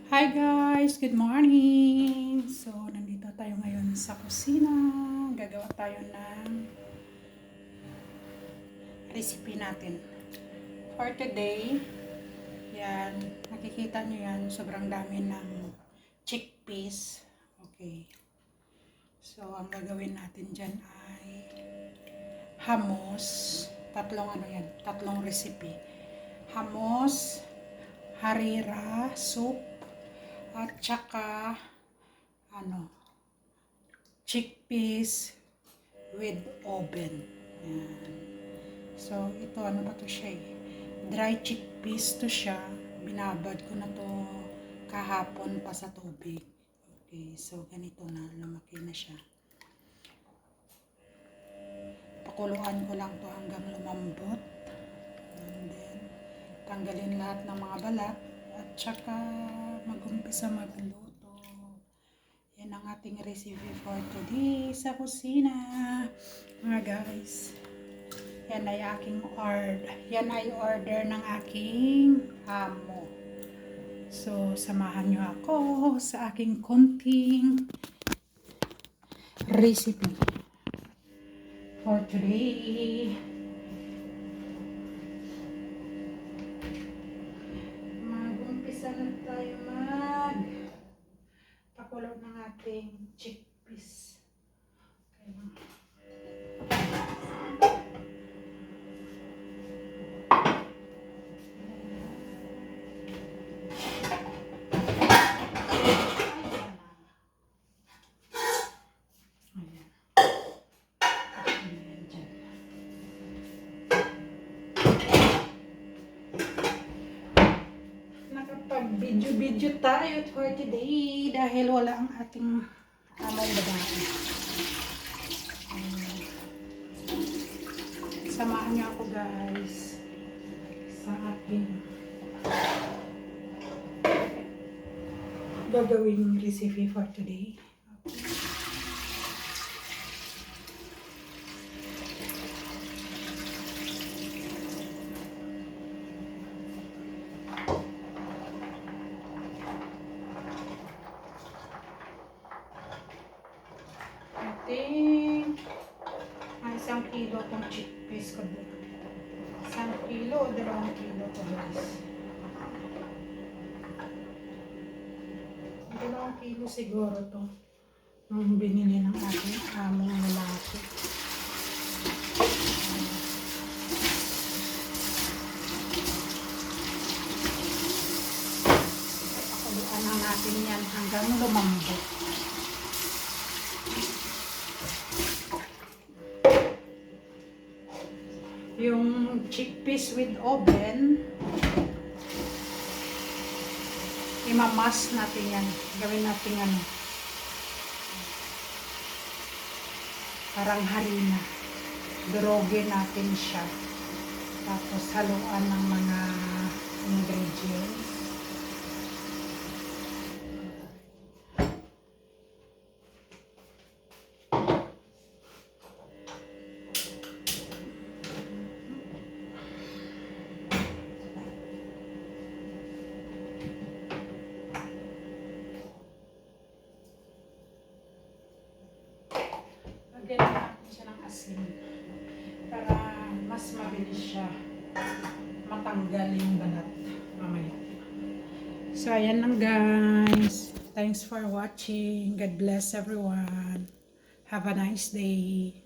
Hi guys! Good morning! So, nandito tayo ngayon sa kusina. Gagawa tayo ng recipe natin. For today, yan, nakikita nyo yan, sobrang dami ng chickpeas. Okay. So, ang gagawin natin dyan ay hummus. Tatlong recipe. Hummus, harira, soup, at saka chickpeas with oven. Yan. So, ito ano ba to siya eh? Dry chickpeas to siya. Binabad ko na to kahapon pa sa tubig. Okay, so ganito na. Lumaki na siya. Pakuluan ko lang to hanggang lumambot. And then, tanggalin lahat ng mga balat. At saka, mag-umpisa magluto. Yan ang ating recipe for today sa kusina. Mga guys. Yan ay order ng aking amo. So, samahan nyo ako sa aking konting recipe for today. Mag-umpisa na tayo pakulo ng ating chickpeas. Okay. Video tayo for today dahil wala ang ating among babae. Samahan niyo ako guys sa ating gagawing recipe for today. Isang kilo itong chickpeas ko doon. 1 kilo o 2 kilo ito guys. 2 kilo siguro ito. Nung binili ng aking among lalaki. Pakuluan na natin yan hanggang lumambot. Yung chickpeas with oven, imamas natin yan. Gawin natin parang harina. Durogin natin siya. Tapos haluan ng mga ingredients. Lagyan natin siya ng asin para mas mabilis siya matanggal yung balat mamaya. So, ayan lang guys. Thanks for watching. God bless everyone. Have a nice day.